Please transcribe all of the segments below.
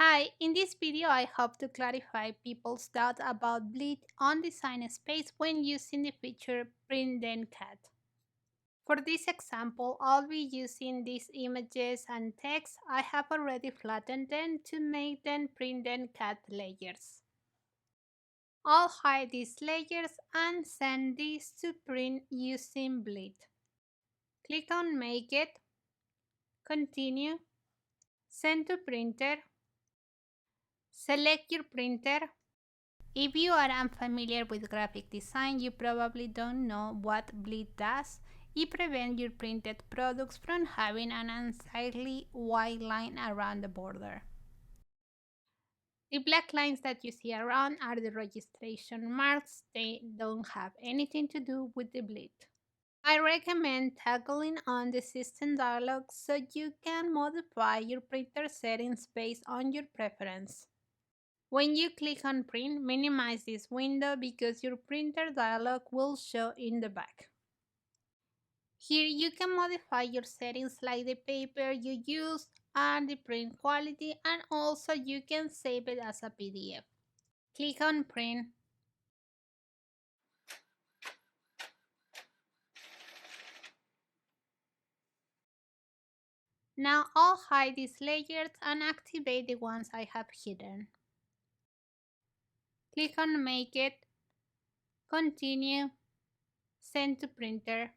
Hi, in this video I hope to clarify people's doubt about bleed on design space when using the feature Print Then Cut. For this example, I'll be using these images and text. I have already flattened them to make them Print Then Cut layers. I'll hide these layers and send these to print using bleed. Click on Make It, Continue, Send to Printer, select your printer. If you are unfamiliar with graphic design, you probably don't know what bleed does. It prevents your printed products from having an unsightly white line around the border. The black lines that you see around are the registration marks. They don't have anything to do with the bleed. I recommend toggling on the system dialog so you can modify your printer settings based on your preference. When you click on print, minimize this window because your printer dialog will show in the back. Here you can modify your settings like the paper you use and the print quality, and also you can save it as a PDF. Click on print. Now I'll hide these layers and activate the ones I have hidden. Click on Make It, Continue, Send to Printer.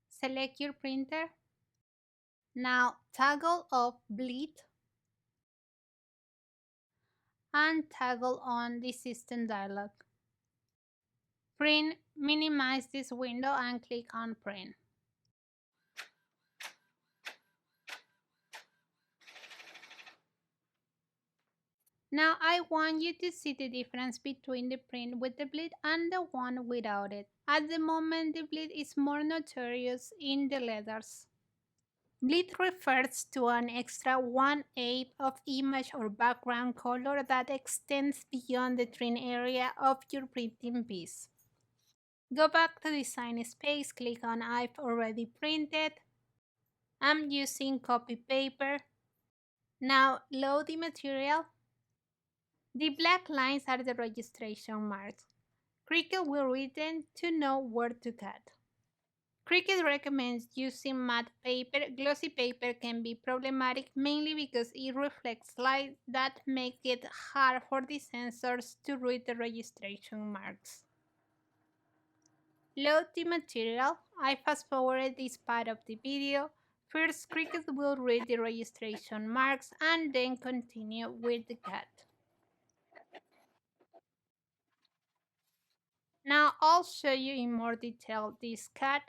Select your printer. Now toggle off bleed and toggle on the system dialog. Print, minimize this window and click on print. Now I want you to see the difference between the print with the bleed and the one without it. At the moment, the bleed is more notorious in the letters. Bleed refers to an extra 1/8 of image or background color that extends beyond the trim area of your printing piece. Go back to design space, click on I've already printed. I'm using copy paper. Now load the material. The black lines are the registration marks. Cricut will read them to know where to cut. Cricut recommends using matte paper. Glossy paper can be problematic mainly because it reflects light that makes it hard for the sensors to read the registration marks. Load the material. I fast forwarded this part of the video. First, Cricut will read the registration marks and then continue with the cut. Now I'll show you in more detail this cut.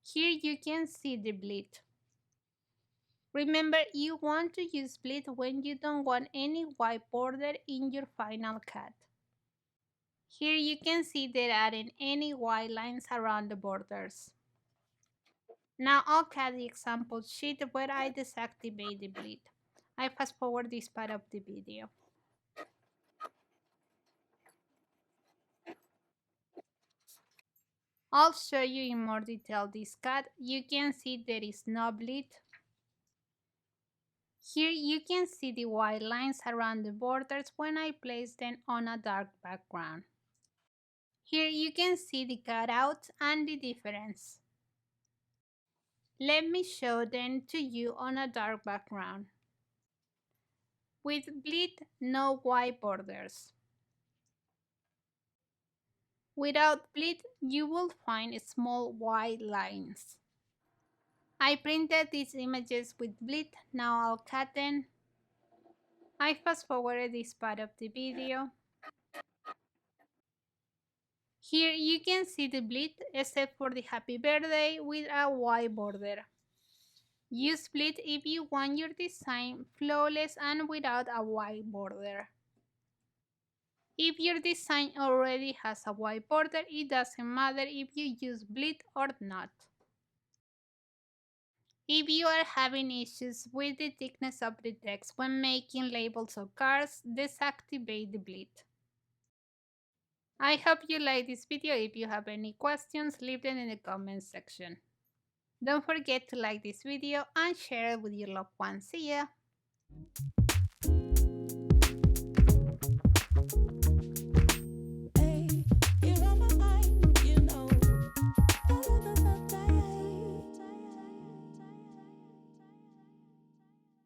Here you can see the bleed. Remember, you want to use bleed when you don't want any white border in your final cut. Here you can see there aren't any white lines around the borders. Now I'll cut the example sheet where I deactivate the bleed. I fast forward this part of the video. I'll show you in more detail this cut. You can see there is no bleed. Here you can see the white lines around the borders when I place them on a dark background. Here you can see the cutouts and the difference. Let me show them to you on a dark background. With bleed, no white borders. Without bleed, you will find small white lines. I printed these images with bleed, now I'll cut them. I fast forwarded this part of the video. Here you can see the bleed except for the happy birthday with a white border. Use bleed if you want your design flawless and without a white border. If your design already has a white border, it doesn't matter if you use bleed or not. If you are having issues with the thickness of the text when making labels of cards, deactivate the bleed. I hope you like this video. If you have any questions, leave them in the comment section. Don't forget to like this video and share it with your loved ones. See ya!